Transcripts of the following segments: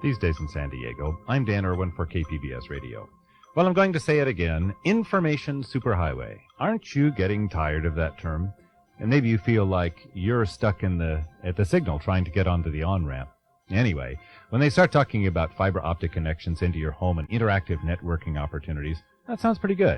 these days in San Diego. I'm Dan Irwin for KPBS Radio. Well, I'm going to say it again, information superhighway. Aren't you getting tired of that term? And maybe you feel like you're stuck at the signal trying to get onto the on-ramp. Anyway, when they start talking about fiber optic connections into your home and interactive networking opportunities, that sounds pretty good.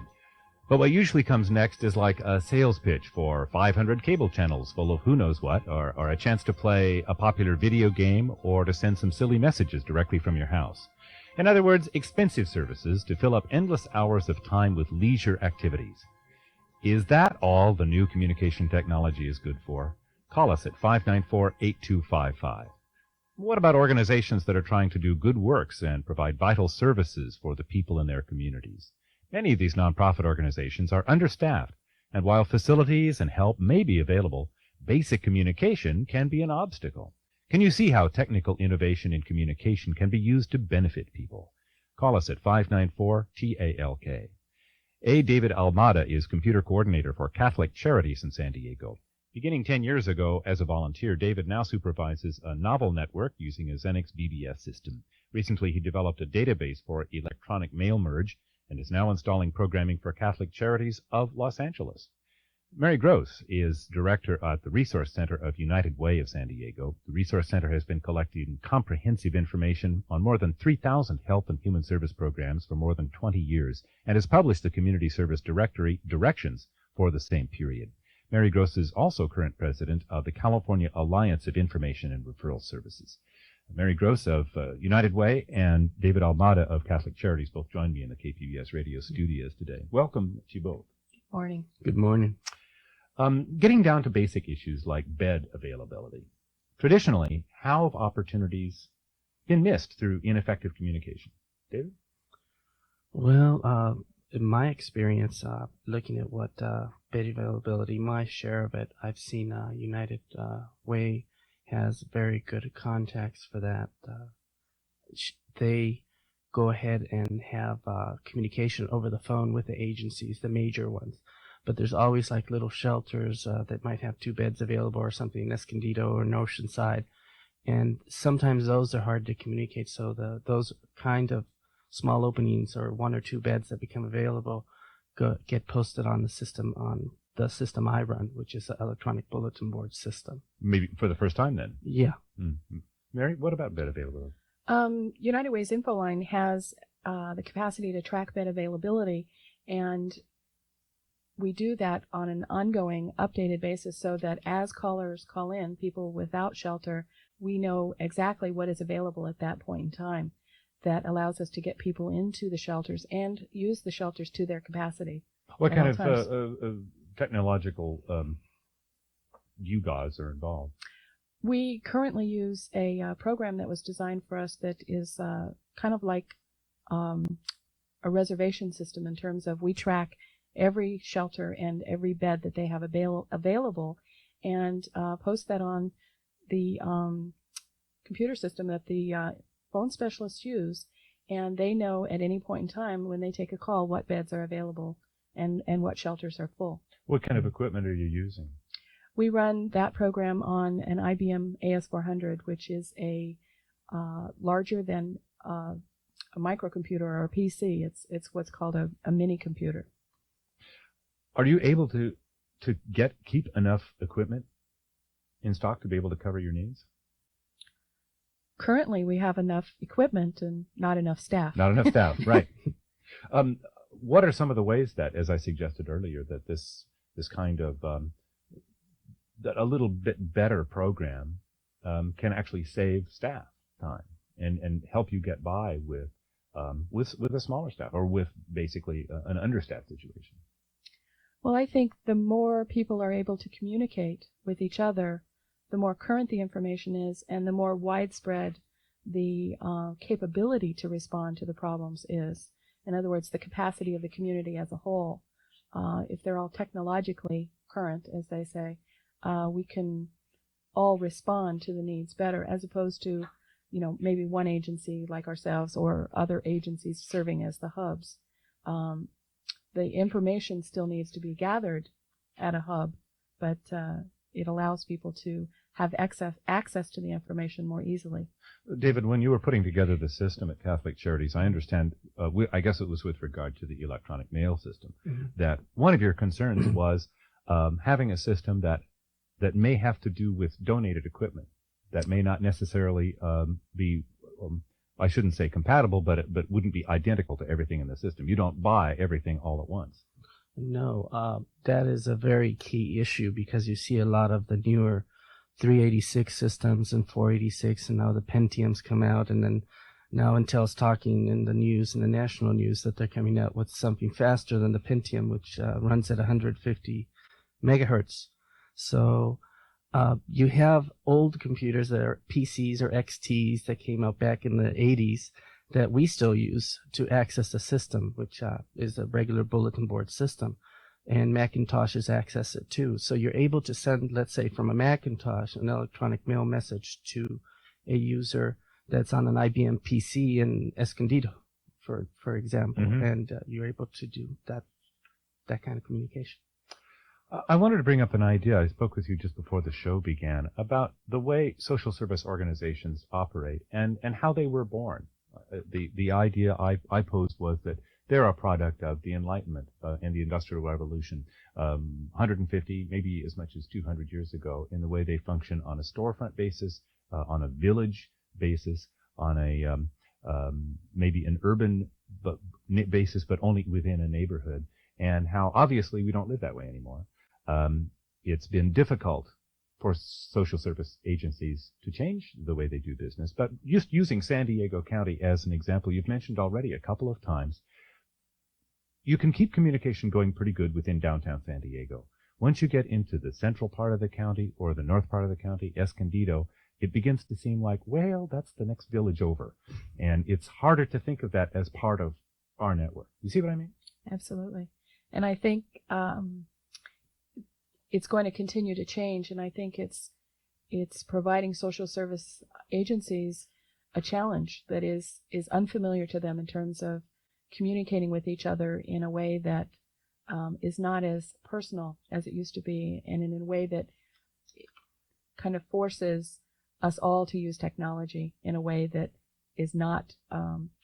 But what usually comes next is like a sales pitch for 500 cable channels full of who knows what, or a chance to play a popular video game or to send some silly messages directly from your house. In other words, expensive services to fill up endless hours of time with leisure activities. Is that all the new communication technology is good for? Call us at 594-8255. What about organizations that are trying to do good works and provide vital services for the people in their communities? Many of these nonprofit organizations are understaffed, and while facilities and help may be available, basic communication can be an obstacle. Can you see how technical innovation in communication can be used to benefit people? Call us at 594-TALK. A. David Almada is computer coordinator for Catholic Charities in San Diego. Beginning 10 years ago as a volunteer, David now supervises a novel network using a Xenix BBS system. Recently, he developed a database for electronic mail merge and is now installing programming for Catholic Charities of Los Angeles. Mary Grosse is director at the Resource Center of United Way of San Diego. The Resource Center has been collecting comprehensive information on more than 3,000 health and human service programs for more than 20 years and has published the Community Service Directory Directions for the same period. Mary Grosse is also current president of the California Alliance of Information and Referral Services. Mary Grosse of United Way and David Almada of Catholic Charities both join me in the KPBS radio studios today. Welcome to you both. Morning. Good morning. Getting down to basic issues like bed availability. Traditionally, how have opportunities been missed through ineffective communication? David? Well, in my experience, looking at what bed availability, my share of it, I've seen United Way has very good contacts for that. They go ahead and have communication over the phone with the agencies, the major ones. But there's always like little shelters that might have 2 beds available or something in Escondido or in Oceanside. And sometimes those are hard to communicate. So those kind of small openings or 1 or 2 beds that become available get posted on the system I run, which is the electronic bulletin board system. Maybe for the first time then? Yeah. Mm-hmm. Mary, what about bed availability? United Way's info line has the capacity to track bed availability, and we do that on an ongoing, updated basis so that as callers call in, people without shelter, we know exactly what is available at that point in time. That allows us to get people into the shelters and use the shelters to their capacity. What kind of technological gewgaws are involved? We currently use a program that was designed for us that is kind of like a reservation system in terms of we track every shelter and every bed that they have available and post that on the computer system that the phone specialists use, and they know at any point in time when they take a call what beds are available and what shelters are full. What kind of equipment are you using? We run that program on an IBM AS400, which is a larger than a microcomputer or a PC. It's what's called a mini computer. Are you able to keep enough equipment in stock to be able to cover your needs? Currently, we have enough equipment and not enough staff. Not enough staff, right. What are some of the ways that, as I suggested earlier, that this kind of that a little bit better program can actually save staff time and help you get by with a smaller staff or with basically an understaffed situation? Well, I think the more people are able to communicate with each other, the more current the information is, and the more widespread the capability to respond to the problems is. In other words, the capacity of the community as a whole. If they're all technologically current, as they say, we can all respond to the needs better, as opposed to, maybe one agency like ourselves or other agencies serving as the hubs. The information still needs to be gathered at a hub, but it allows people to have access to the information more easily. David, when you were putting together the system at Catholic Charities, I understand, I guess it was with regard to the electronic mail system, that one of your concerns was having a system that may have to do with donated equipment, that may not necessarily be, I shouldn't say compatible, but wouldn't be identical to everything in the system. You don't buy everything all at once. No, that is a very key issue, because you see a lot of the newer 386 systems and 486, and now the Pentiums come out, and then now Intel's talking in the news, in the national news, that they're coming out with something faster than the Pentium, which runs at 150 megahertz. So you have old computers that are PCs or XTs that came out back in the 80s that we still use to access the system, which is a regular bulletin board system. And Macintoshes access it too. So you're able to send, let's say, from a Macintosh, an electronic mail message to a user that's on an IBM PC in Escondido, for example, and you're able to do that kind of communication. I wanted to bring up an idea. I spoke with you just before the show began about the way social service organizations operate and how they were born. The idea I posed was that they're a product of the Enlightenment and the Industrial Revolution, 150, maybe as much as 200 years ago, in the way they function on a storefront basis, on a village basis, on a maybe an urban basis, but only within a neighborhood, and how obviously we don't live that way anymore. It's been difficult for social service agencies to change the way they do business, but just using San Diego County as an example, you've mentioned already a couple of times, you can keep communication going pretty good within downtown San Diego. Once you get into the central part of the county or the north part of the county, Escondido, it begins to seem like, well, that's the next village over. And it's harder to think of that as part of our network. You see what I mean? Absolutely. And I think it's going to continue to change, and I think it's providing social service agencies a challenge that is unfamiliar to them in terms of communicating with each other in a way that is not as personal as it used to be, and in a way that kind of forces us all to use technology in a way that is not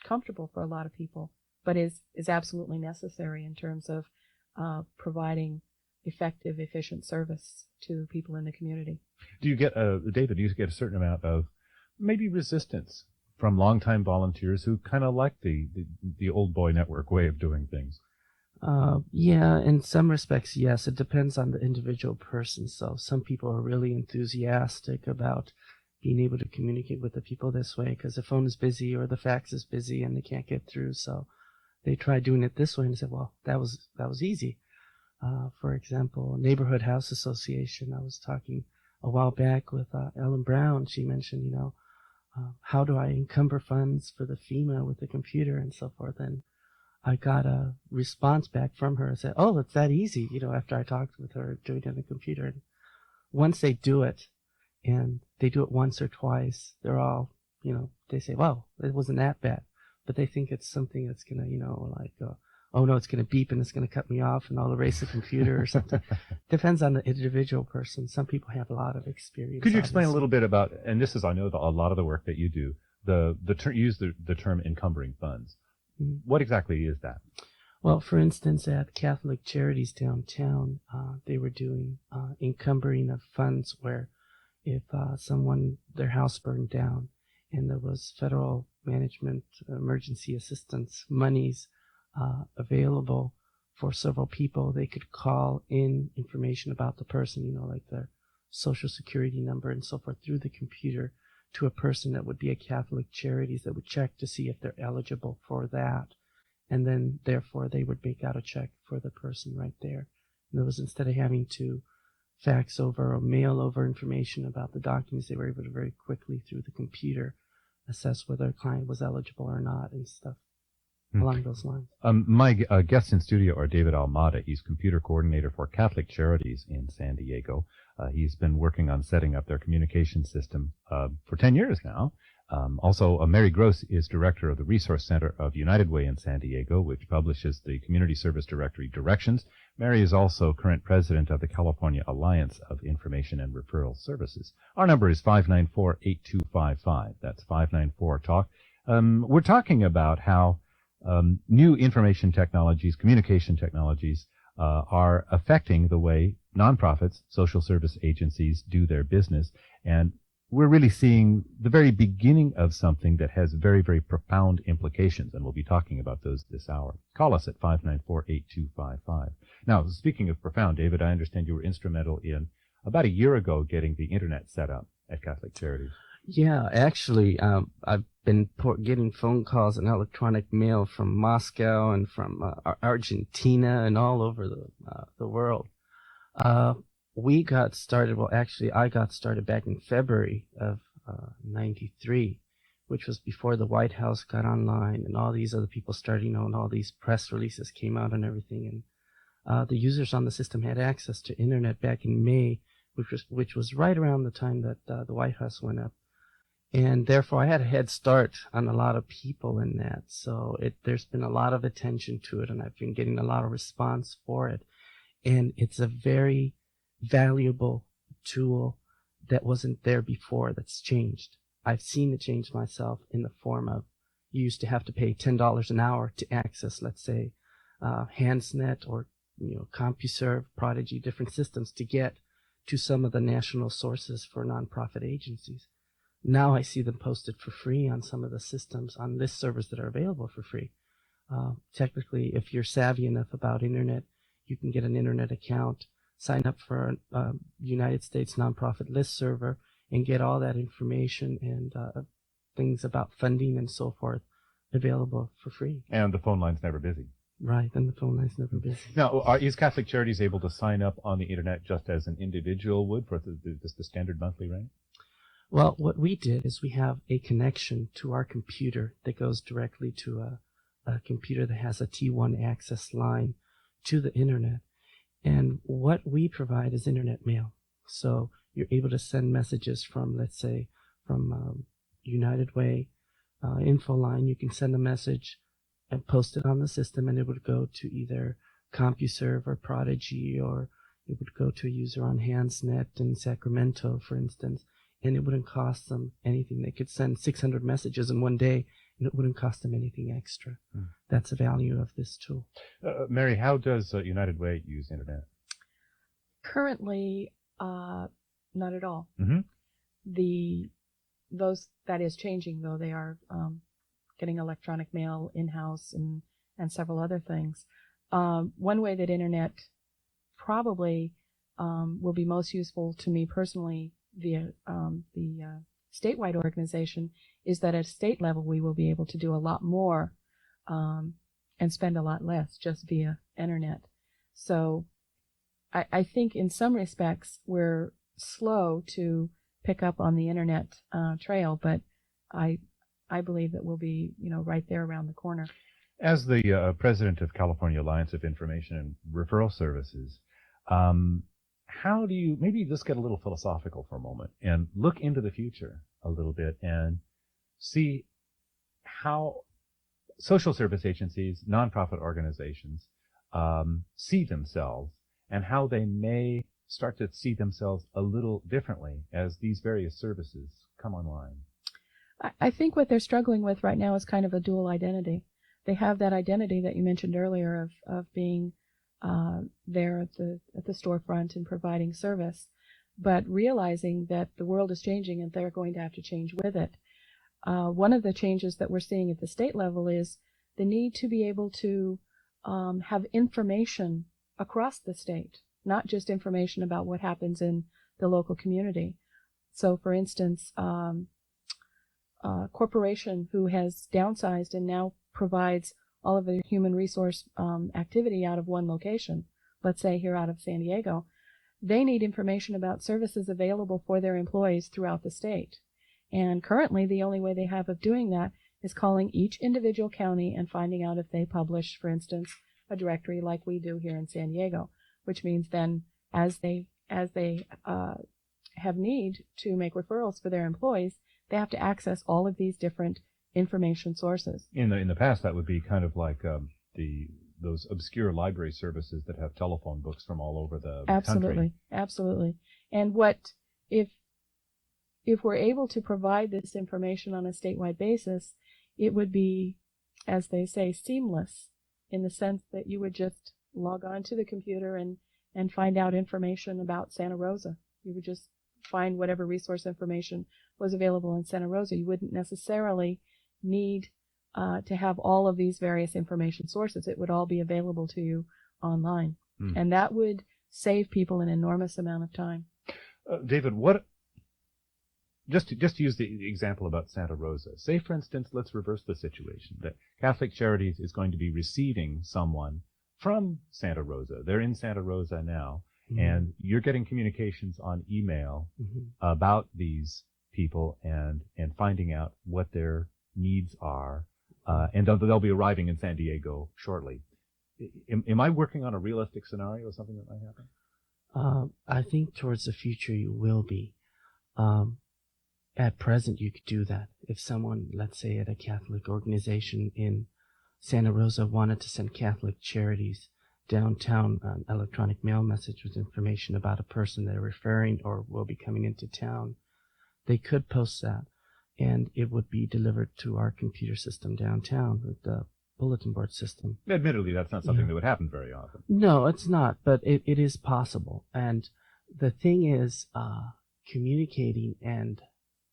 comfortable for a lot of people, but is absolutely necessary in terms of providing effective, efficient service to people in the community. Do you get, David, do you get a certain amount of maybe resistance from longtime volunteers who kind of like the old boy network way of doing things? Yeah, in some respects, yes. It depends on the individual person. So some people are really enthusiastic about being able to communicate with the people this way because the phone is busy or the fax is busy and they can't get through. So they try doing it this way and say, well, that was easy. For example, Neighborhood House Association, I was talking a while back with Ellen Brown. She mentioned, how do I encumber funds for the FEMA with the computer and so forth? And I got a response back from her and said, oh, it's that easy, after I talked with her doing it on the computer. And once they do it, and they do it once or twice, they're all, they say, wow, it wasn't that bad. But they think it's something that's going to, oh no, it's going to beep and it's going to cut me off and I'll erase the computer or something. Depends on the individual person. Some people have a lot of experience. Could you explain a little bit about, and this is, I know, a lot of the work that you do, use the term encumbering funds. Mm-hmm. What exactly is that? Well, for instance, at Catholic Charities downtown, they were doing encumbering of funds where if their house burned down and there was federal management emergency assistance monies available for several people, they could call in information about the person, like their social security number and so forth through the computer to a person that would be a Catholic Charities that would check to see if they're eligible for that. And then, therefore, they would make out a check for the person right there. And it was, instead of having to fax over or mail over information about the documents, they were able to very quickly through the computer assess whether a client was eligible or not and stuff along those lines. My guests in studio are David Almada. He's computer coordinator for Catholic Charities in San Diego. He's been working on setting up their communication system for 10 years now. Also, Mary Grosse is director of the Resource Center of United Way in San Diego, which publishes the Community Service Directory Directions. Mary is also current president of the California Alliance of Information and Referral Services. Our number is 594-8255. That's 594-TALK. We're talking about how new information technologies, communication technologies, are affecting the way nonprofits, social service agencies do their business. And we're really seeing the very beginning of something that has very, very profound implications, and we'll be talking about those this hour. Call us at 594-8255. Now, speaking of profound, David, I understand you were instrumental in, about a year ago, getting the Internet set up at Catholic Charities. Yeah, actually, I've been getting phone calls and electronic mail from Moscow and from Argentina and all over the world. We got started, well, actually, I got started back in February of 93, which was before the White House got online and all these other people started, and all these press releases came out and everything. And the users on the system had access to Internet back in May, which was right around the time that the White House went up. And therefore, I had a head start on a lot of people in that. So there's been a lot of attention to it, and I've been getting a lot of response for it. And it's a very valuable tool that wasn't there before that's changed. I've seen it change myself in the form of you used to have to pay $10 an hour to access, let's say, HandsNet or CompuServe, Prodigy, different systems to get to some of the national sources for nonprofit agencies. Now I see them posted for free on some of the systems on list servers that are available for free. Technically, if you're savvy enough about Internet, you can get an Internet account, sign up for a United States nonprofit list server, and get all that information and things about funding and so forth available for free. And the phone line's never busy. Right, and the phone line's never busy. Now, is Catholic Charities able to sign up on the Internet just as an individual would for the standard monthly rate? Well, what we did is we have a connection to our computer that goes directly to a computer that has a T1 access line to the Internet. And what we provide is Internet mail. So you're able to send messages from, let's say, from United Way info line. You can send a message and post it on the system, and it would go to either CompuServe or Prodigy, or it would go to a user on HandsNet in Sacramento, for instance, and it wouldn't cost them anything. They could send 600 messages in one day, and it wouldn't cost them anything extra. That's the value of this tool. Mary, how does United Way use Internet? Currently, not at all. Mm-hmm. That is changing, though. They are getting electronic mail in-house and several other things. One way that Internet probably will be most useful to me personally via the statewide organization is that at state level we will be able to do a lot more and spend a lot less just via Internet. So I think in some respects we're slow to pick up on the Internet trail, but I believe that we'll be right there around the corner. As the president of California Alliance of Information and Referral Services, how do you, maybe let's get a little philosophical for a moment and look into the future a little bit and see how social service agencies, nonprofit organizations see themselves and how they may start to see themselves a little differently as these various services come online. I think what they're struggling with right now is kind of a dual identity. They have that identity that you mentioned earlier of being there at the storefront and providing service, but realizing that the world is changing and they're going to have to change with it. One of the changes that we're seeing at the state level is the need to be able to have information across the state, not just information about what happens in the local community. So, for instance, a corporation who has downsized and now provides all of their human resource activity out of one location, let's say here out of San Diego, they need information about services available for their employees throughout the state. And currently, the only way they have of doing that is calling each individual county and finding out if they publish, for instance, a directory like we do here in San Diego, which means then as they have need to make referrals for their employees, They have to access all of these different information sources. In the past, that would be kind of like those obscure library services that have telephone books from all over the country. Absolutely. And what if we're able to provide this information on a statewide basis, it would be, as they say, seamless, in the sense that you would just log on to the computer and find out information about Santa Rosa. You would just find whatever resource information was available in Santa Rosa. You wouldn't necessarily need to have all of these various information sources. It would all be available to you online. And that would save people an enormous amount of time. David, just to use the example about Santa Rosa, say, for instance, let's reverse the situation, that Catholic Charities is going to be receiving someone from Santa Rosa. They're in Santa Rosa now, and you're getting communications on email about these people and finding out what their needs are, and they'll be arriving in San Diego shortly. Am I working on a realistic scenario of something that might happen? I think towards the future you will be. At present, you could do that. If someone, let's say at a Catholic organization in Santa Rosa, wanted to send Catholic Charities downtown an electronic mail message with information about a person they're referring or will be coming into town, they could post that, and it would be delivered to our computer system downtown with the bulletin board system. Admittedly, that's not something that would happen very often. No, it's not, but it is possible. And the thing is, communicating and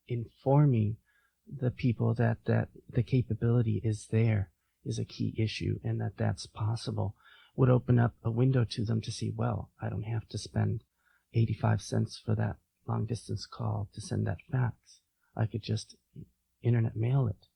informing the people that the capability is there is a key issue, and that's possible, would open up a window to them to see, well, I don't have to spend 85 cents for that long distance call to send that fax. I could just internet mail it.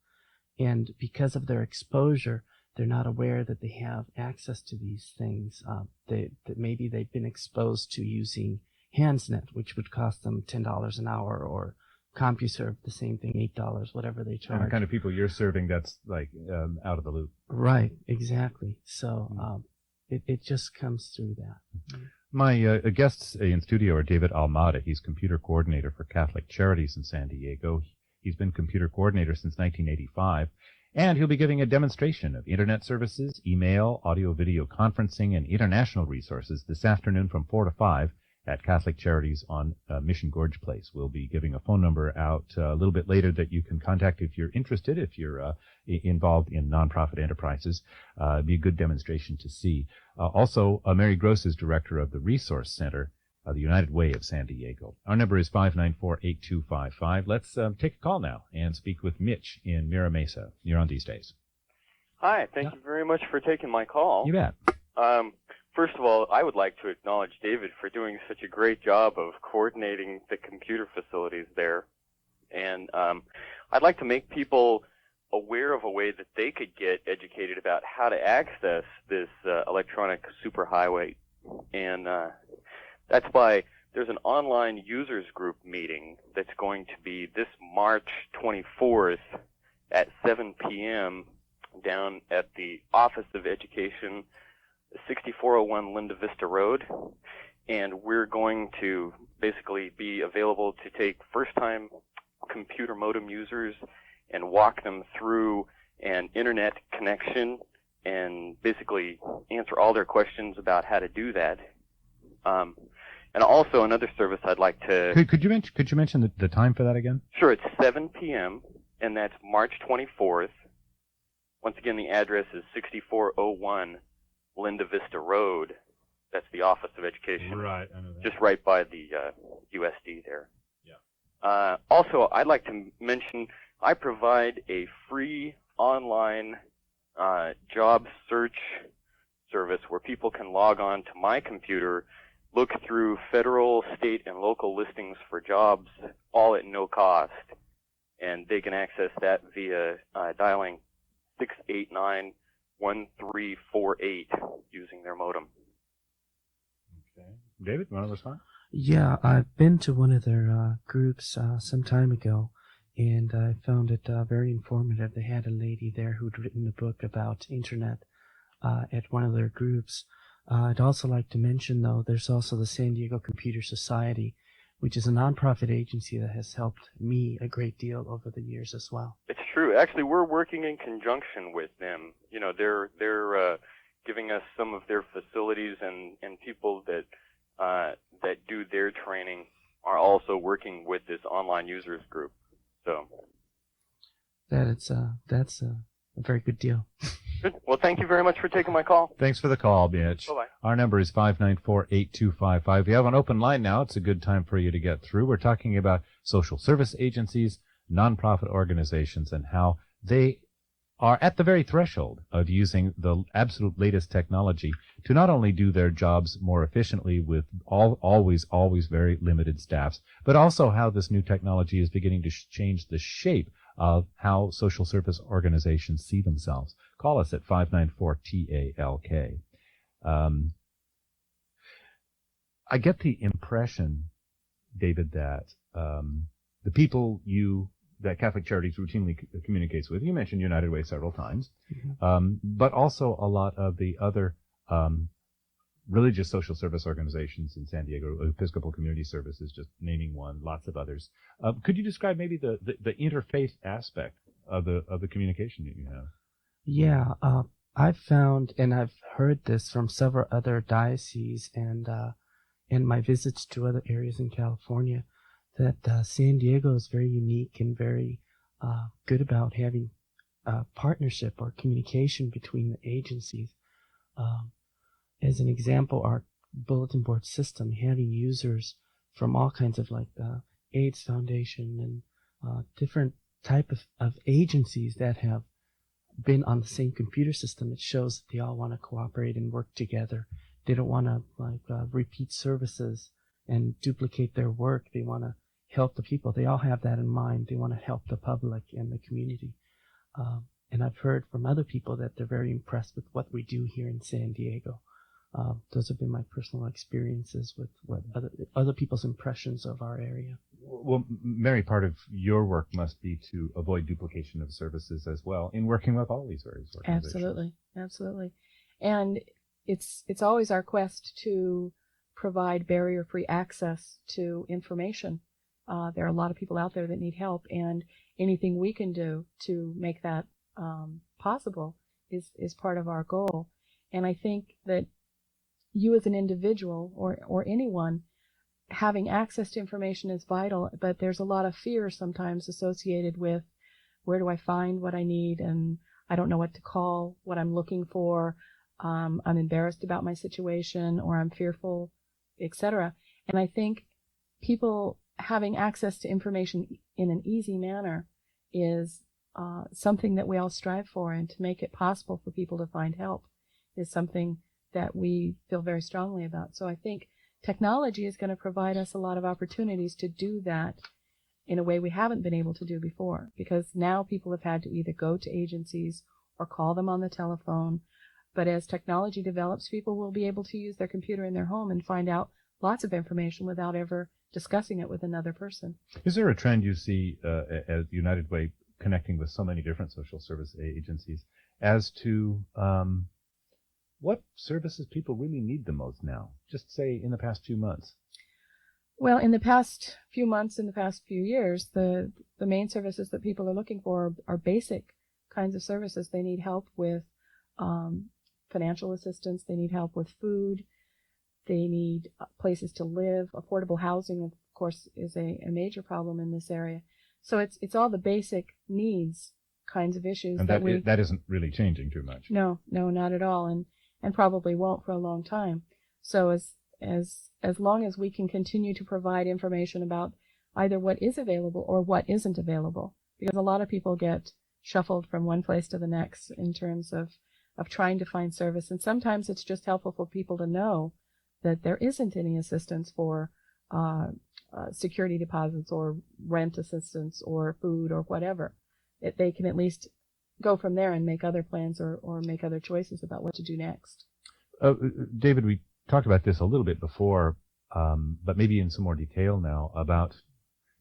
And because of their exposure, they're not aware that they have access to these things. That maybe they've been exposed to using HandsNet, which would cost them $10 an hour, or CompuServe, the same thing, $8, whatever they charge. And the kind of people you're serving, that's like out of the loop. Right, exactly. So it just comes through that. My guests in studio are David Almada. He's computer coordinator for Catholic Charities in San Diego. He's been computer coordinator since 1985, and he'll be giving a demonstration of Internet services, email, audio-video conferencing, and international resources this afternoon from 4 to 5 at Catholic Charities on Mission Gorge Place. We'll be giving a phone number out a little bit later that you can contact if you're interested, if you're involved in nonprofit enterprises. It'd be a good demonstration to see. Also, Mary Grosse is director of the Resource Center, the United Way of San Diego. Our number is 594-8255. Let's take a call now and speak with Mitch in Mira Mesa. You're on these days. Hi, thank you very much for taking my call. You bet. First of all, I would like to acknowledge David for doing such a great job of coordinating the computer facilities there. And I'd like to make people aware of a way that they could get educated about how to access this electronic superhighway. And that's why there's an online users group meeting that's going to be this March 24th at 7 p.m. down at the Office of Education, 6401 Linda Vista Road, and we're going to basically be available to take first-time computer modem users and walk them through an internet connection and basically answer all their questions about how to do that. And also another service I'd like to... Could you mention the time for that again? Sure, it's 7 p.m., and that's March 24th. Once again, the address is 6401 Linda Vista Road. That's the Office of Education. Right, I know that. Just right by the USD there. Yeah. Also, I'd like to mention I provide a free online job search service where people can log on to my computer, look through federal, state, and local listings for jobs, all at no cost. And they can access that via dialing 689-1348 using their modem. Okay. David, you want to respond? Yeah, I've been to one of their groups some time ago, and I found it very informative. They had a lady there who'd written a book about Internet at one of their groups. I'd also like to mention, though, there's also the San Diego Computer Society, which is a nonprofit agency that has helped me a great deal over the years as well. It's true. Actually, we're working in conjunction with them. You know, they're giving us some of their facilities, and people that do their training are also working with this online users group. So that's a very good deal. good. Well, thank you very much for taking my call. Thanks for the call, Mitch. Bye-bye. Our number is 594-8255. We have an open line now. It's a good time for you to get through. We're talking about social service agencies, nonprofit organizations, and how they are at the very threshold of using the absolute latest technology to not only do their jobs more efficiently with always very limited staffs, but also how this new technology is beginning to change the shape of how social service organizations see themselves. Call us at 594-TALK. I get the impression, David, that the people that Catholic Charities routinely communicates with, you mentioned United Way several times, but also a lot of the other religious social service organizations in San Diego, Episcopal Community Services, just naming one, lots of others. Could you describe maybe the interfaith aspect of the communication that you have? Yeah, I've found, and I've heard this from several other dioceses and in my visits to other areas in California, that San Diego is very unique and very good about having partnership or communication between the agencies. As an example, our bulletin board system, having users from all kinds of AIDS Foundation and different type of agencies that have been on the same computer system, it shows that they all want to cooperate and work together. They don't want to repeat services and duplicate their work. They want to help the people. They all have that in mind. They want to help the public and the community. And I've heard from other people that they're very impressed with what we do here in San Diego. Those have been my personal experiences with what other people's impressions of our area. Well, Mary, part of your work must be to avoid duplication of services as well in working with all these various organizations. Absolutely. And it's always our quest to provide barrier-free access to information. There are a lot of people out there that need help, and anything we can do to make that possible is part of our goal. And I think that you as an individual or anyone having access to information is vital, but there's a lot of fear sometimes associated with where do I find what I need, and I don't know what to call what I'm looking for. I'm embarrassed about my situation, or I'm fearful, etc. And I think people having access to information in an easy manner is something that we all strive for, and to make it possible for people to find help is something that we feel very strongly about. So I think technology is going to provide us a lot of opportunities to do that in a way we haven't been able to do before, because now people have had to either go to agencies or call them on the telephone. But as technology develops, people will be able to use their computer in their home and find out lots of information without ever discussing it with another person. Is there a trend you see as United Way connecting with so many different social service agencies as to what services people really need the most now, just say in the past few months? Well, in the past few months, in the past few years, the main services that people are looking for are basic kinds of services. They need help with financial assistance. They need help with food. They need places to live. Affordable housing, of course, is a major problem in this area. So it's all the basic needs kinds of issues. And that isn't really changing too much. No, not at all, and probably won't for a long time. So as long as we can continue to provide information about either what is available or what isn't available, because a lot of people get shuffled from one place to the next in terms of trying to find service, and sometimes it's just helpful for people to know that there isn't any assistance for security deposits or rent assistance or food or whatever. They can at least go from there and make other plans or make other choices about what to do next. David, we talked about this a little bit before, but maybe in some more detail now, about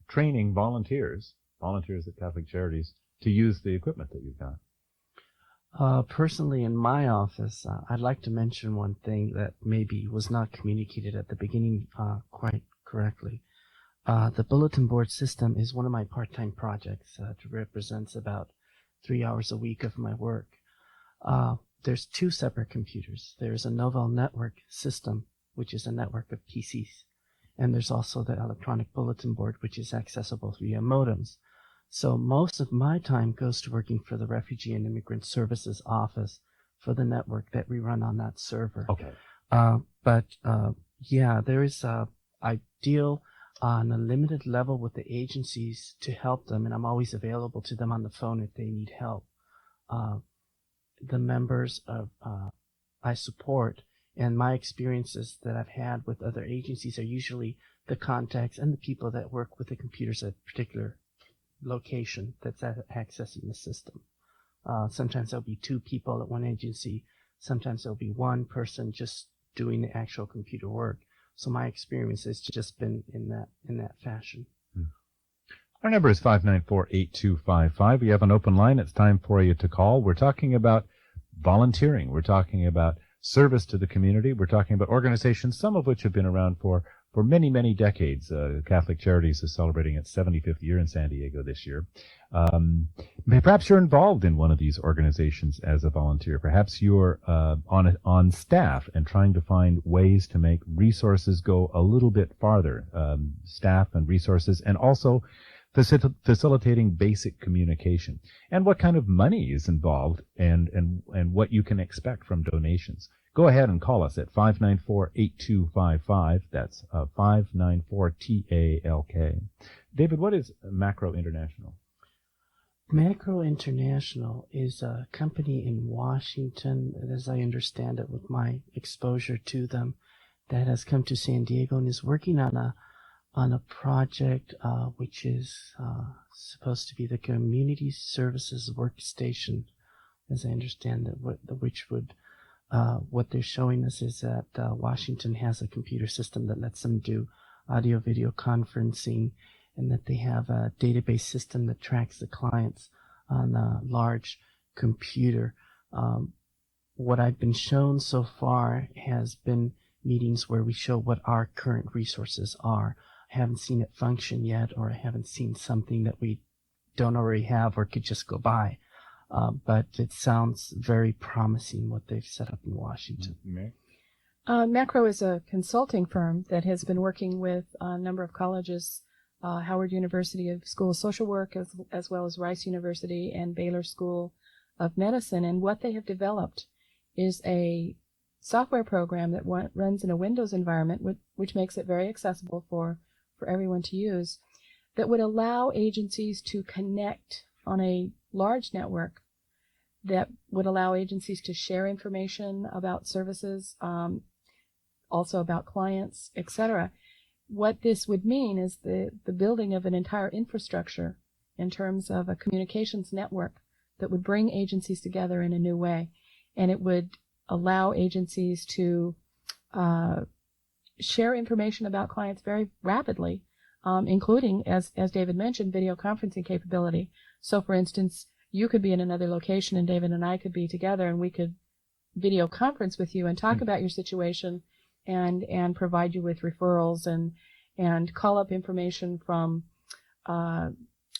training volunteers at Catholic Charities to use the equipment that you've got. Personally, in my office, I'd like to mention one thing that maybe was not communicated at the beginning quite correctly. The bulletin board system is one of my part-time projects. It represents about 3 hours a week of my work. There's two separate computers. There's a Novell network system, which is a network of PCs. And there's also the electronic bulletin board, which is accessible via modems. So most of my time goes to working for the Refugee and Immigrant Services Office for the network that we run on that server. Okay. I deal on a limited level with the agencies to help them, and I'm always available to them on the phone if they need help. The members of I support and my experiences that I've had with other agencies are usually the contacts and the people that work with the computers at a particular location that's accessing the system. Sometimes there'll be two people at one agency. Sometimes there'll be one person just doing the actual computer work. So my experience has just been in that fashion. Our number is 594-8255. We have an open line. It's time for you to call. We're talking about volunteering. We're talking about service to the community. We're talking about organizations, some of which have been around for many, many decades. Catholic Charities is celebrating its 75th year in San Diego this year. Perhaps you're involved in one of these organizations as a volunteer. Perhaps you're on staff and trying to find ways to make resources go a little bit farther, staff and resources, and also facilitating basic communication, and what kind of money is involved, and what you can expect from donations. Go ahead and call us at 594-8255. That's 594-TALK. David, what is Macro International? Macro International is a company in Washington, as I understand it with my exposure to them, that has come to San Diego and is working on a project which is supposed to be the Community Services Workstation, as I understand it, what they're showing us is that Washington has a computer system that lets them do audio-video conferencing, and that they have a database system that tracks the clients on a large computer. What I've been shown so far has been meetings where we show what our current resources are. I haven't seen it function yet, or I haven't seen something that we don't already have or could just go by. But it sounds very promising what they've set up in Washington. Mm-hmm. Macro is a consulting firm that has been working with a number of colleges, Howard University School of Social Work, as well as Rice University and Baylor School of Medicine. And what they have developed is a software program that runs in a Windows environment, which makes it very accessible for everyone to use, that would allow agencies to connect on a large network, that would allow agencies to share information about services, also about clients, etc. What this would mean is the building of an entire infrastructure in terms of a communications network that would bring agencies together in a new way. And it would allow agencies to share information about clients very rapidly, including, as David mentioned, video conferencing capability. So, for instance, you could be in another location and David and I could be together and we could video conference with you and talk about your situation and provide you with referrals and call up information from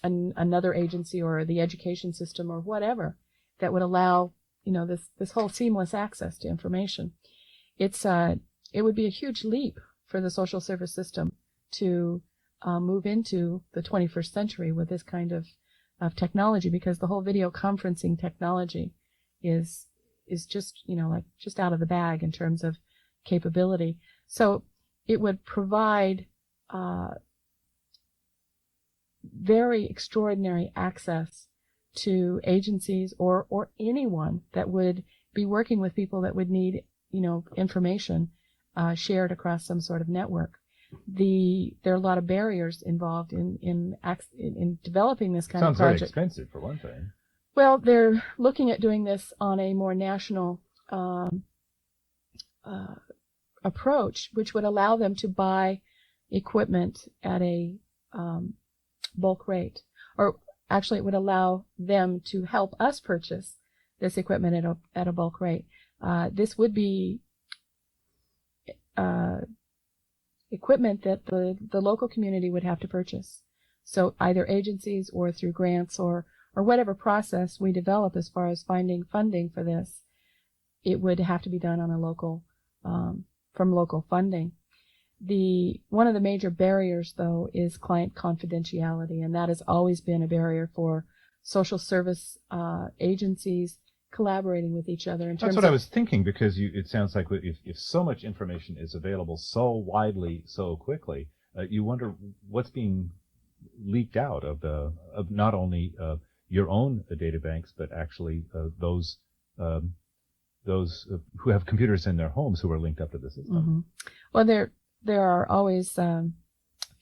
another agency or the education system or whatever that would allow, this whole seamless access to information. It would be a huge leap for the social service system to move into the 21st century with this kind of technology, because the whole video conferencing technology is just, just out of the bag in terms of capability. So it would provide very extraordinary access to agencies or anyone that would be working with people that would need, information shared across some sort of network. There are a lot of barriers involved in developing this kind of project. Sounds very expensive, for one thing. Well, they're looking at doing this on a more national approach, which would allow them to buy equipment at a bulk rate. Or actually, it would allow them to help us purchase this equipment at a bulk rate. This would be equipment that the local community would have to purchase. So either agencies or through grants or whatever process we develop as far as finding funding for this, it would have to be done on a local, from local funding. One of the major barriers, though, is client confidentiality, and that has always been a barrier for social service agencies collaborating with each other. That's what I was thinking, because it sounds like if so much information is available so widely, so quickly, you wonder what's being leaked out of not only your own data banks, but actually those who have computers in their homes who are linked up to the system. Mm-hmm. Well, there are always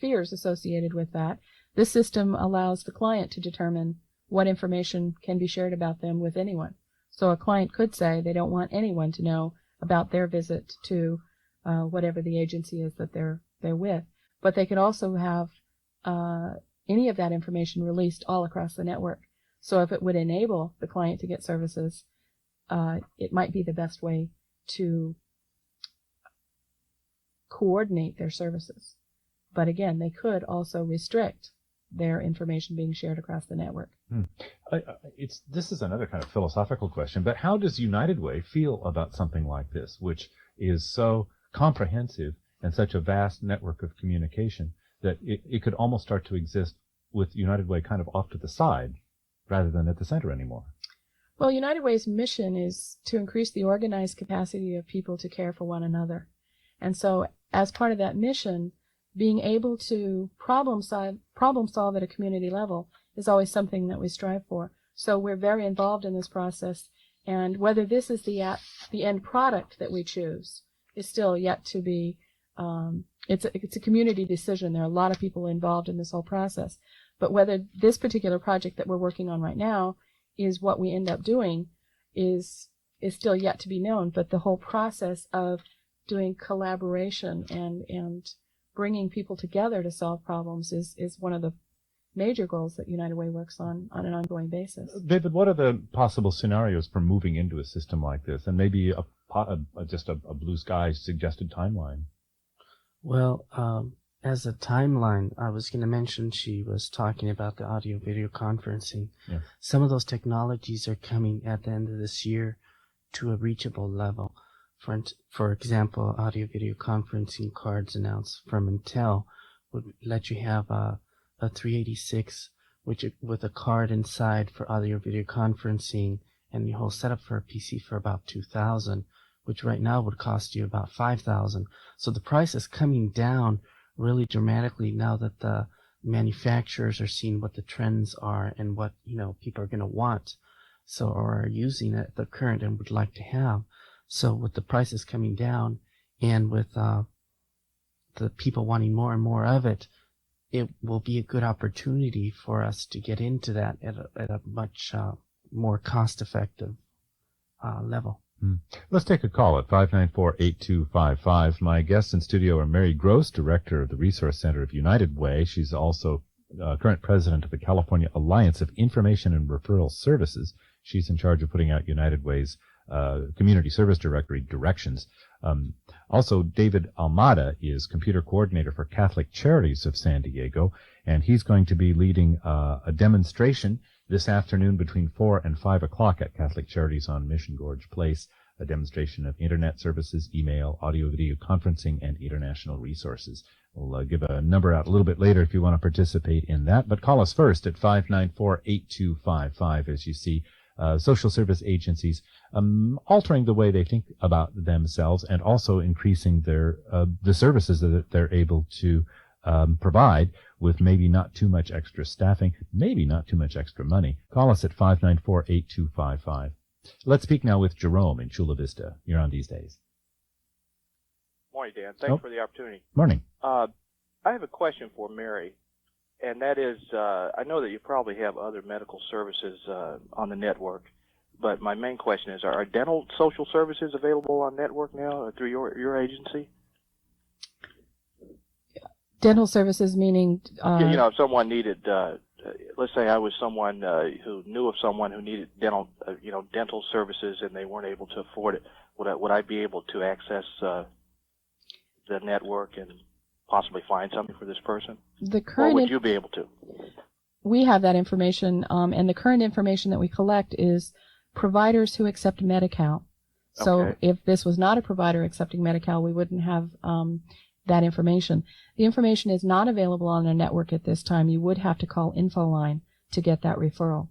fears associated with that. This system allows the client to determine what information can be shared about them with anyone. So a client could say they don't want anyone to know about their visit to whatever the agency is that they're with. But they could also have any of that information released all across the network. So if it would enable the client to get services, it might be the best way to coordinate their services. But again, they could also restrict their information being shared across the network. This is another kind of philosophical question, but how does United Way feel about something like this, which is so comprehensive and such a vast network of communication that it could almost start to exist with United Way kind of off to the side rather than at the center anymore? Well, United Way's mission is to increase the organized capacity of people to care for one another. And so as part of that mission, being able to problem solve at a community level is always something that we strive for. So we're very involved in this process, and whether this is the end product that we choose is still yet to be. It's a community decision. There are a lot of people involved in this whole process, but whether this particular project that we're working on right now is what we end up doing is still yet to be known. But the whole process of doing collaboration and bringing people together to solve problems is one of the major goals that United Way works on an ongoing basis. David, what are the possible scenarios for moving into a system like this, and maybe just a blue sky suggested timeline? Well, as a timeline, I was going to mention, she was talking about the audio video conferencing. Yeah. Some of those technologies are coming at the end of this year to a reachable level. For example, audio video conferencing cards announced from Intel would let you have a 386 with a card inside for audio video conferencing and the whole setup for a PC for about $2,000, which right now would cost you about $5,000. So the price is coming down really dramatically now that the manufacturers are seeing what the trends are and what people are going to want, or are using at the current and would like to have. So with the prices coming down and with the people wanting more and more of it, it will be a good opportunity for us to get into that at a much more cost-effective level. Let's take a call at 594-8255. My guests in studio are Mary Grosse, Director of the Resource Center of United Way. She's also current president of the California Alliance of Information and Referral Services. She's in charge of putting out United Way's Community Service Directory directions. Also, David Almada is computer coordinator for Catholic Charities of San Diego, and he's going to be leading a demonstration this afternoon between 4 and 5 o'clock at Catholic Charities on Mission Gorge Place, a demonstration of internet services, email, audio, video conferencing, and international resources. We'll give a number out a little bit later if you want to participate in that, but call us first at 594-8255 as you see social service agencies altering the way they think about themselves and also increasing their the services that they're able to provide with maybe not too much extra staffing, maybe not too much extra money. Call us at 594-8255. Let's speak now with Jerome in Chula Vista. You're on These Days. Morning, Dan. Thanks for the opportunity. Morning. I have a question for Mary, and that is, I know that you probably have other medical services on the network, but my main question is, are dental social services available on network now through your agency? Dental services meaning... if someone needed, let's say I was someone who knew of someone who needed dental services and they weren't able to afford it, would I be able to access the network and possibly find something for this person? The Or current would you be able to? we have that information, and the current information that we collect is providers who accept Medi-Cal. So Okay. if this was not a provider accepting Medi-Cal, we wouldn't have that information. The information is not available on the network at this time. You would have to call InfoLine to get that referral.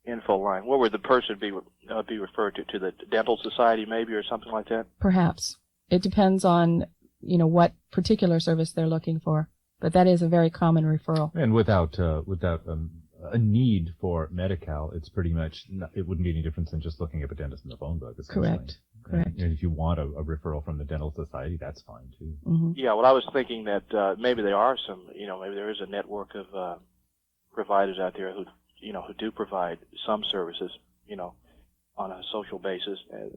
Info line. What would the person be referred to the dental society maybe or something like that? Perhaps. It depends on, what particular service they're looking for. But that is a very common referral. And without a need for Medi-Cal, it's pretty much it wouldn't be any different than just looking up a dentist in the phone book. Essentially. Correct. And if you want a referral from the dental society, that's fine too. Mm-hmm. Yeah, well, I was thinking that maybe there are some, maybe there is a network of providers out there who do provide some services, on a social basis. And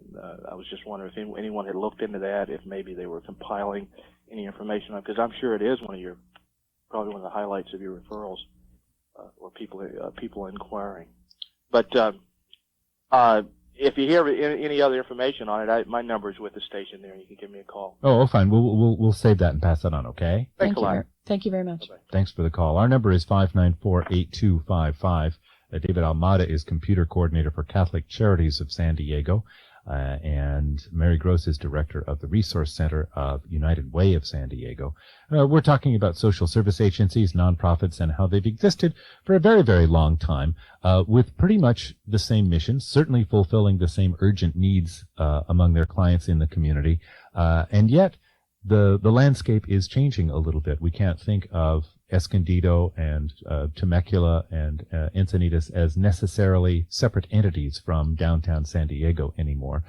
I was just wondering if anyone had looked into that, if maybe they were compiling any information on, because I'm sure it is probably one of the highlights of your referrals, or people inquiring. But if you hear any other information on it, my number is with the station there, and you can give me a call. Oh, fine. We'll save that and pass that on. Okay. Thanks a lot. Thank you very much. Bye-bye. Thanks for the call. Our number is 594-8255. David Almada is computer coordinator for Catholic Charities of San Diego, and Mary Grosse is director of the Resource Center of United Way of San Diego. We're talking about social service agencies, nonprofits, and how they've existed for a very, very long time, with pretty much the same mission, certainly fulfilling the same urgent needs among their clients in the community, and yet the landscape is changing a little bit. We can't think of Escondido and Temecula and Encinitas as necessarily separate entities from downtown San Diego anymore.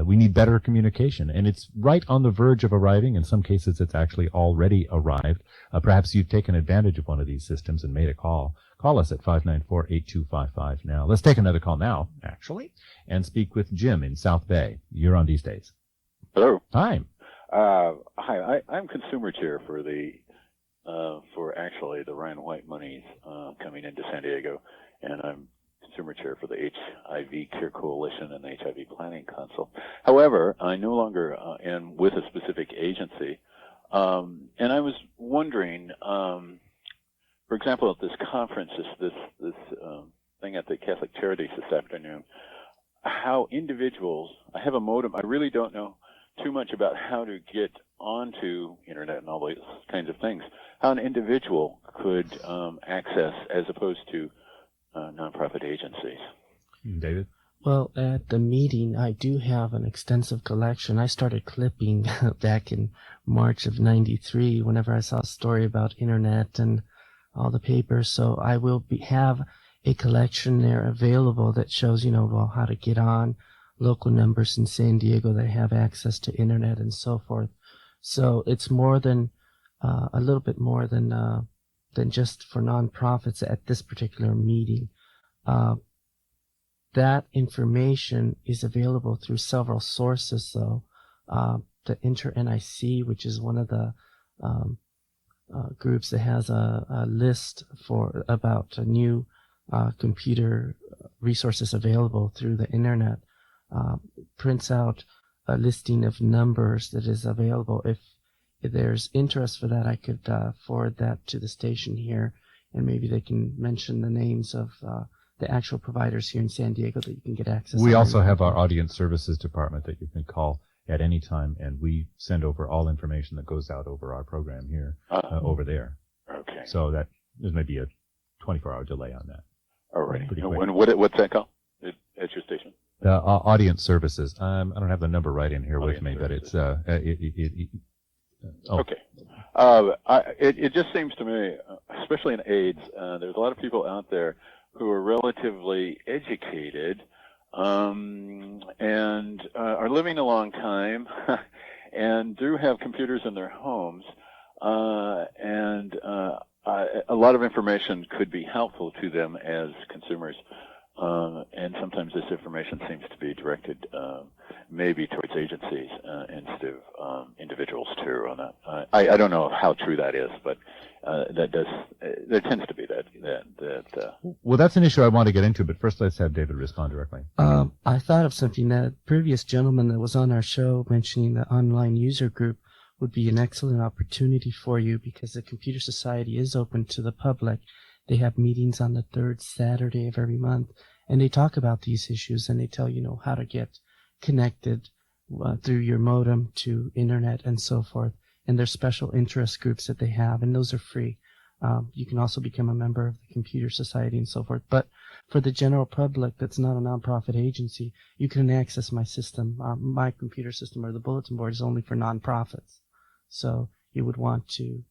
We need better communication, and it's right on the verge of arriving. In some cases, it's actually already arrived. Perhaps you've taken advantage of one of these systems and made a call. Call us at 594-8255 now. Let's take another call now, actually, and speak with Jim in South Bay. You're on these days. Hello. Hi. Hi. I'm consumer chair for actually the Ryan White monies coming into San Diego, and I'm consumer chair for the HIV Care Coalition and the HIV Planning Council. However, I no longer am with a specific agency, and I was wondering, for example, at this conference, this thing at the Catholic Charities this afternoon, how individuals. I have a modem. I really don't know too much about how to get onto internet and all these kinds of things, how an individual could access as opposed to nonprofit agencies. David? Well, at the meeting, I do have an extensive collection. I started clipping back in March of '93 whenever I saw a story about internet and all the papers. So I will have a collection there available that shows, how to get on, local numbers in San Diego that have access to internet and so forth. So it's more than a little bit more than just for nonprofits at this particular meeting. That information is available through several sources, though. The Inter-NIC, which is one of the groups that has a list about new computer resources available through the internet, prints out a listing of numbers that is available. If there's interest for that, I could forward that to the station here, and maybe they can mention the names of the actual providers here in San Diego that you can get access to. We also have our audience services department that you can call at any time, and we send over all information that goes out over our program here, over there. Okay. So that there's maybe a 24-hour delay on that. All right. Pretty quick. And what's that called at your station? Audience services. I don't have the number right in here with Audience me, but it's Okay. It just seems to me, especially in AIDS, there's a lot of people out there who are relatively educated and are living a long time and do have computers in their homes, and a lot of information could be helpful to them as consumers. And sometimes this information seems to be directed maybe towards agencies instead of individuals too. And I don't know how true that is, but there tends to be that. Well, that's an issue I want to get into, but first let's have David respond directly. I thought of something. That previous gentleman that was on our show mentioning the online user group would be an excellent opportunity for you, because the Computer Society is open to the public. They have meetings on the third Saturday of every month, and they talk about these issues, and they tell you how to get connected through your modem to internet and so forth. And there's special interest groups that they have, and those are free. You can also become a member of the Computer Society and so forth. But for the general public that's not a nonprofit agency, you can access my system. My computer system, or the bulletin board, is only for nonprofits. So you would want to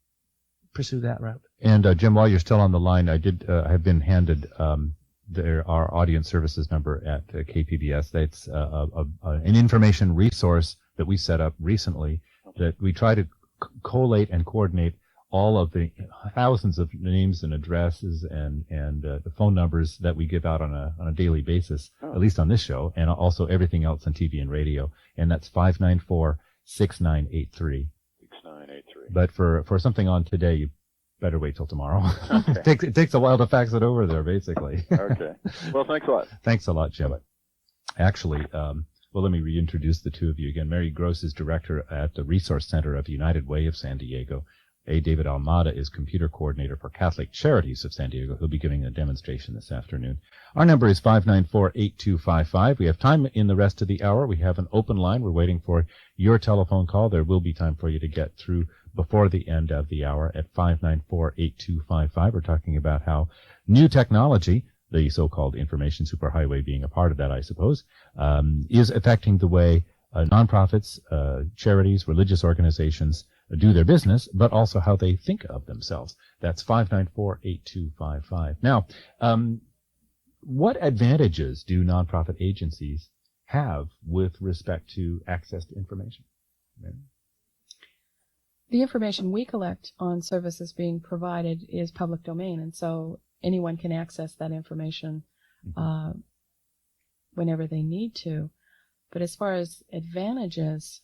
pursue that route. And Jim, while you're still on the line, I have been handed our audience services number at KPBS. That's an information resource that we set up recently that we try to collate and coordinate all of the thousands of names and addresses and the phone numbers that we give out on a daily basis, at least on this show, and also everything else on TV and radio. And that's 594-6983. 6983. But for something on today, you better wait till tomorrow. Okay. It takes a while to fax it over there, basically. Okay. Well, thanks a lot. Thanks a lot, Jim. Actually, let me reintroduce the two of you again. Mary Grosse is director at the Resource Center of United Way of San Diego. David Almada is computer coordinator for Catholic Charities of San Diego. He'll be giving a demonstration this afternoon. Our number is 594-8255. We have time in the rest of the hour. We have an open line. We're waiting for your telephone call. There will be time for you to get through before the end of the hour at 594-8255. We're talking about how new technology, the so-called information superhighway being a part of that, I suppose, is affecting the way nonprofits, charities, religious organizations do their business, but also how they think of themselves. That's 594-8255. Now, what advantages do nonprofit agencies have with respect to access to information? The information we collect on services being provided is public domain, and so anyone can access that information whenever they need to. But as far as advantages,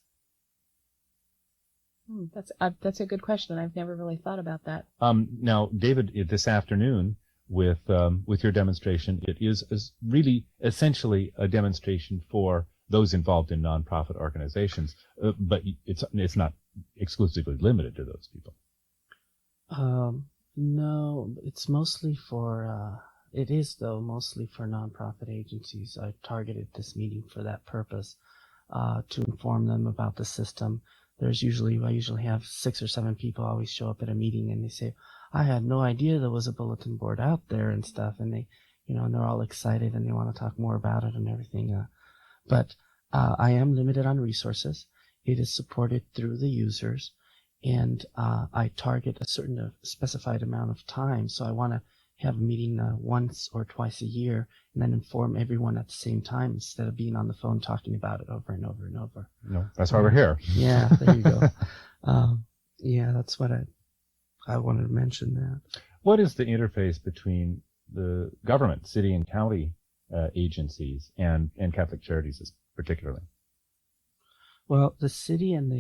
that's a good question. I've never really thought about that. Now, David, this afternoon with your demonstration, it is really essentially a demonstration for those involved in nonprofit organizations, but it's not exclusively limited to those people. No, it's mostly for. It is, though, mostly for nonprofit agencies. I targeted this meeting for that purpose, to inform them about the system. I usually have 6 or 7 people always show up at a meeting, and they say, I had no idea there was a bulletin board out there and stuff, and they, and they're all excited and they want to talk more about it and everything. But I am limited on resources. It is supported through the users, and I target a certain specified amount of time. So I want to have a meeting once or twice a year, and then inform everyone at the same time instead of being on the phone talking about it over and over and over. No, that's why we're here. Yeah, there you go. Yeah, that's what I wanted to mention that. What is the interface between the government, city and county agencies, and Catholic Charities particularly? Well, the city and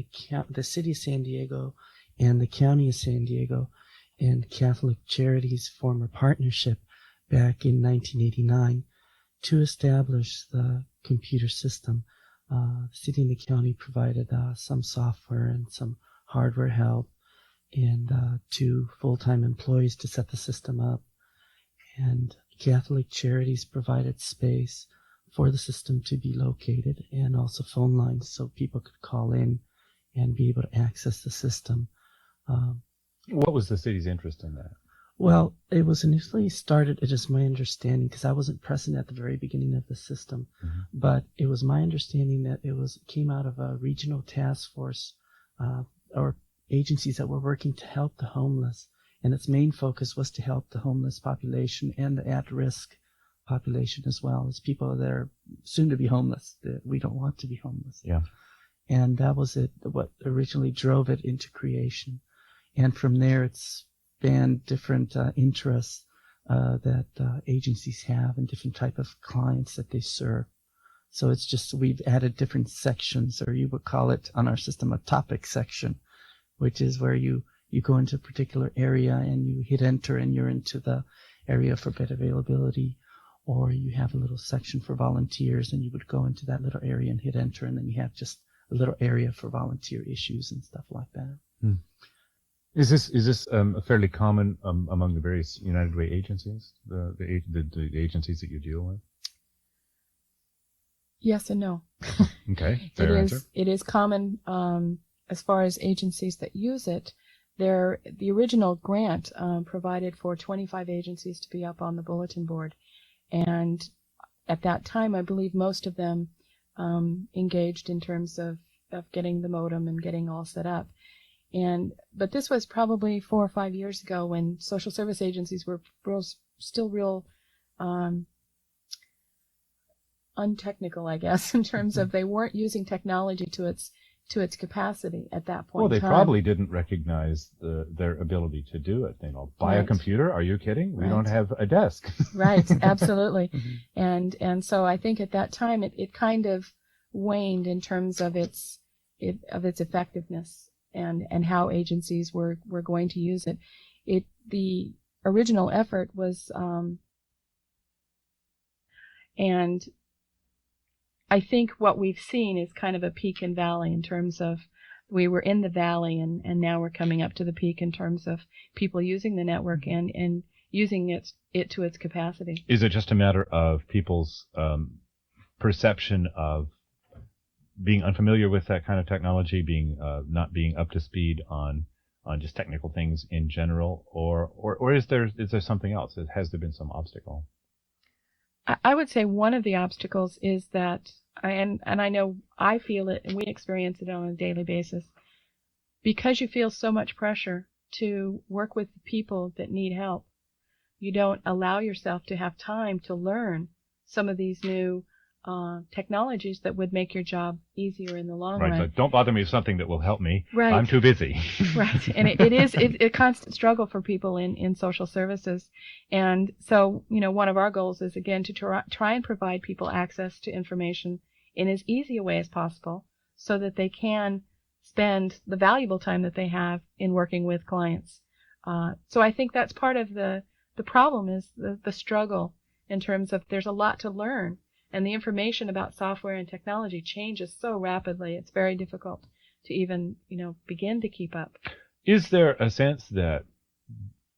the city of San Diego and the county of San Diego and Catholic Charities formed a partnership back in 1989 to establish the computer system. The city and the county provided some software and some hardware help, and 2 full-time employees to set the system up. And Catholic Charities provided space for the system to be located, and also phone lines so people could call in and be able to access the system. What was the city's interest in that? Well, it was initially started, it is my understanding, because I wasn't present at the very beginning of the system, but it was my understanding that it came out of a regional task force or agencies that were working to help the homeless, and its main focus was to help the homeless population and the at-risk population as well, as people that are soon to be homeless, that we don't want to be homeless. Yeah. And that was what originally drove it into creation. And from there, it's spanned different interests that agencies have and different type of clients that they serve. So it's just we've added different sections, or you would call it on our system a topic section, which is where you go into a particular area and you hit enter and you're into the area for bed availability, or you have a little section for volunteers and you would go into that little area and hit enter, and then you have just little area for volunteer issues and stuff like that. Is this fairly common among the various United Way agencies, the agencies that you deal with? Yes and no. Okay, fair answer. It is common as far as agencies that use it. The original grant provided for 25 agencies to be up on the bulletin board, and at that time, I believe most of them engaged in terms of getting the modem and getting all set up. But this was probably 4 or 5 years ago when social service agencies were still real untechnical, I guess, in terms of they weren't using technology to its capacity at that point. Well, they in time. probably didn't recognize their ability to do it. Buy a computer? Are you kidding? We don't have a desk. Right, absolutely. And so I think at that time it kind of waned in terms of its effectiveness and how agencies were going to use it. The original effort was and I think what we've seen is kind of a peak and valley in terms of we were in the valley and now we're coming up to the peak in terms of people using the network and using it to its capacity. Is it just a matter of people's perception of being unfamiliar with that kind of technology, not being up to speed on just technical things in general, or is there something else? Has there been some obstacle? I would say one of the obstacles is that, and I know I feel it and we experience it on a daily basis, because you feel so much pressure to work with the people that need help. You don't allow yourself to have time to learn some of these new technologies that would make your job easier in the long run. Right. So don't bother me with something that will help me. Right. I'm too busy. Right. And it is a constant struggle for people in social services. And so, one of our goals is, again, to try and provide people access to information in as easy a way as possible so that they can spend the valuable time that they have in working with clients. So I think that's part of the problem is the struggle in terms of there's a lot to learn. And the information about software and technology changes so rapidly, it's very difficult to even, begin to keep up. Is there a sense that,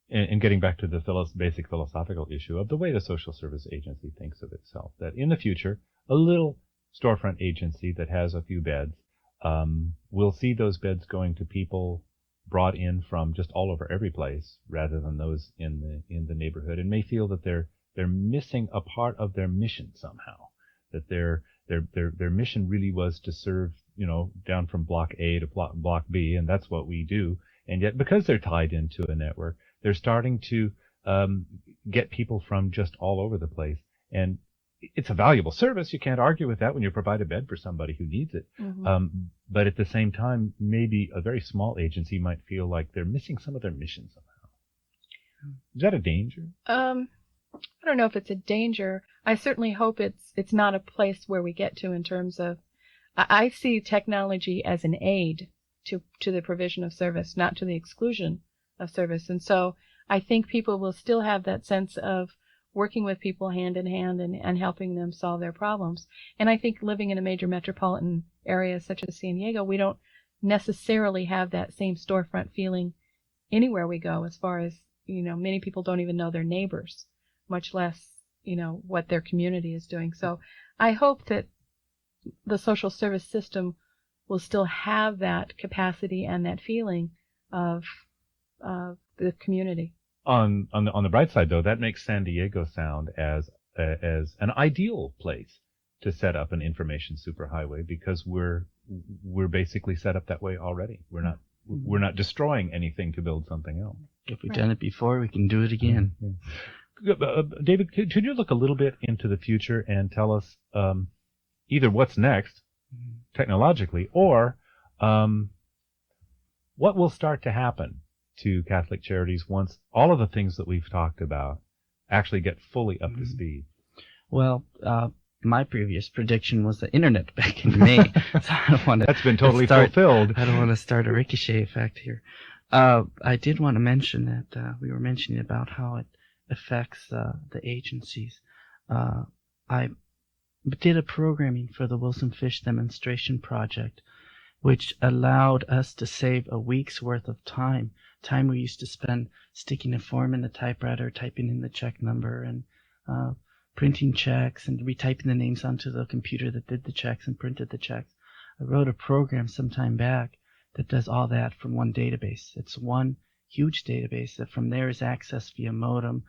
in getting back to the basic philosophical issue of the way the social service agency thinks of itself, that in the future, a little storefront agency that has a few beds will see those beds going to people brought in from just all over every place rather than those in the neighborhood, and may feel that they're missing a part of their mission somehow, that their mission really was to serve, down from block A to block B, and that's what we do. And yet, because they're tied into a network, they're starting to get people from just all over the place. And it's a valuable service. You can't argue with that when you provide a bed for somebody who needs it. Mm-hmm. But at the same time, maybe a very small agency might feel like they're missing some of their mission somehow. Is that a danger? I don't know if it's a danger. I certainly hope it's not a place where we get to in terms of, I see technology as an aid to the provision of service, not to the exclusion of service. And so I think people will still have that sense of working with people hand in hand and helping them solve their problems. And I think living in a major metropolitan area such as San Diego, we don't necessarily have that same storefront feeling anywhere we go, as far as, many people don't even know their neighbors, much less, what their community is doing. So I hope that the social service system will still have that capacity and that feeling of the community. On the bright side, though, that makes San Diego sound as an ideal place to set up an information superhighway, because we're basically set up that way already. We're not destroying anything to build something else. If we've done it before, we can do it again. Mm-hmm. David, could you look a little bit into the future and tell us either what's next technologically, or what will start to happen to Catholic Charities once all of the things that we've talked about actually get fully up to speed? Well, my previous prediction was the internet back in May. So I don't want to. That's been totally fulfilled. I don't want to start a ricochet effect here. I did want to mention that we were mentioning about how it affects the agencies. I did a programming for the Wilson Fish Demonstration Project which allowed us to save a week's worth of time we used to spend sticking a form in the typewriter, typing in the check number, and printing checks and retyping the names onto the computer that did the checks and printed the checks. I wrote a program some time back that does all that from one database. It's one huge database that from there is accessed via modem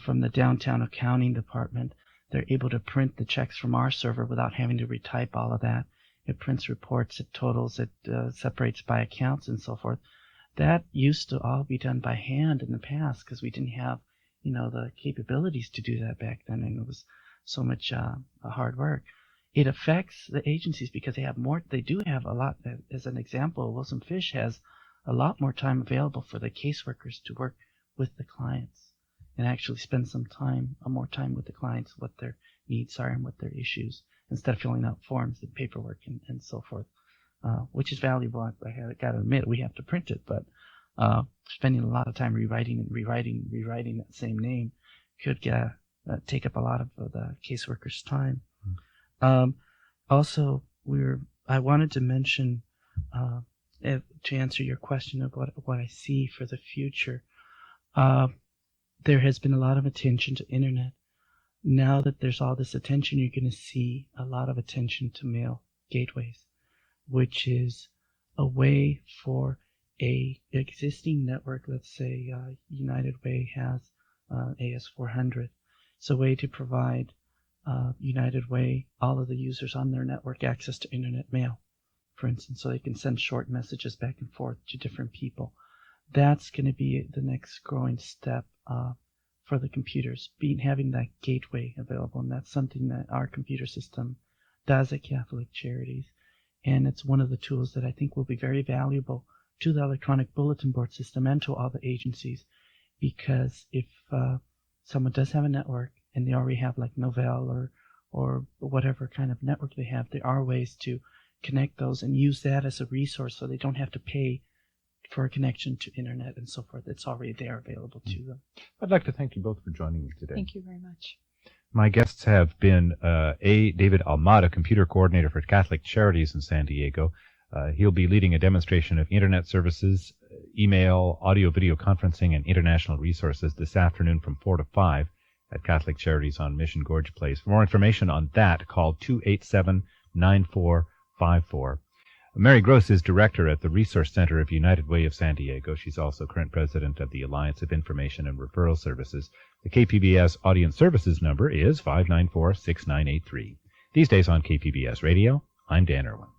from the downtown accounting department. They're able to print the checks from our server without having to retype all of that. It prints reports, it totals, it separates by accounts and so forth. That used to all be done by hand in the past because we didn't have, the capabilities to do that back then, and it was so much hard work. It affects the agencies because they do have a lot. As an example, Wilson Fish has a lot more time available for the caseworkers to work with the clients and actually spend more time with the clients, what their needs are and what their issues, instead of filling out forms and paperwork and so forth. Which is valuable. I got to admit, we have to print it, but spending a lot of time rewriting that same name could take up a lot of the caseworker's time. Also, I wanted to mention, to answer your question of what I see for the future, there has been a lot of attention to internet. Now that there's all this attention, you're going to see a lot of attention to mail gateways, which is a way for a existing network. Let's say United Way has AS400. It's a way to provide United Way, all of the users on their network, access to internet mail, for instance, so they can send short messages back and forth to different people. That's going to be the next growing step for the computers, having that gateway available, and that's something that our computer system does at Catholic Charities. And it's one of the tools that I think will be very valuable to the electronic bulletin board system and to all the agencies, because if someone does have a network and they already have like Novell or whatever kind of network they have, there are ways to connect those and use that as a resource so they don't have to pay for a connection to internet and so forth. It's already there available to them. I'd like to thank you both for joining me today. Thank you very much. My guests have been David Almada, Computer Coordinator for Catholic Charities in San Diego. He'll be leading a demonstration of Internet services, email, audio-video conferencing, and international resources this afternoon from 4 to 5 at Catholic Charities on Mission Gorge Place. For more information on that, call 287-9454. Mary Grosse is Director at the Resource Center of United Way of San Diego. She's also current President of the Alliance of Information and Referral Services. The KPBS Audience Services number is 594-6983. These days on KPBS Radio, I'm Dan Irwin.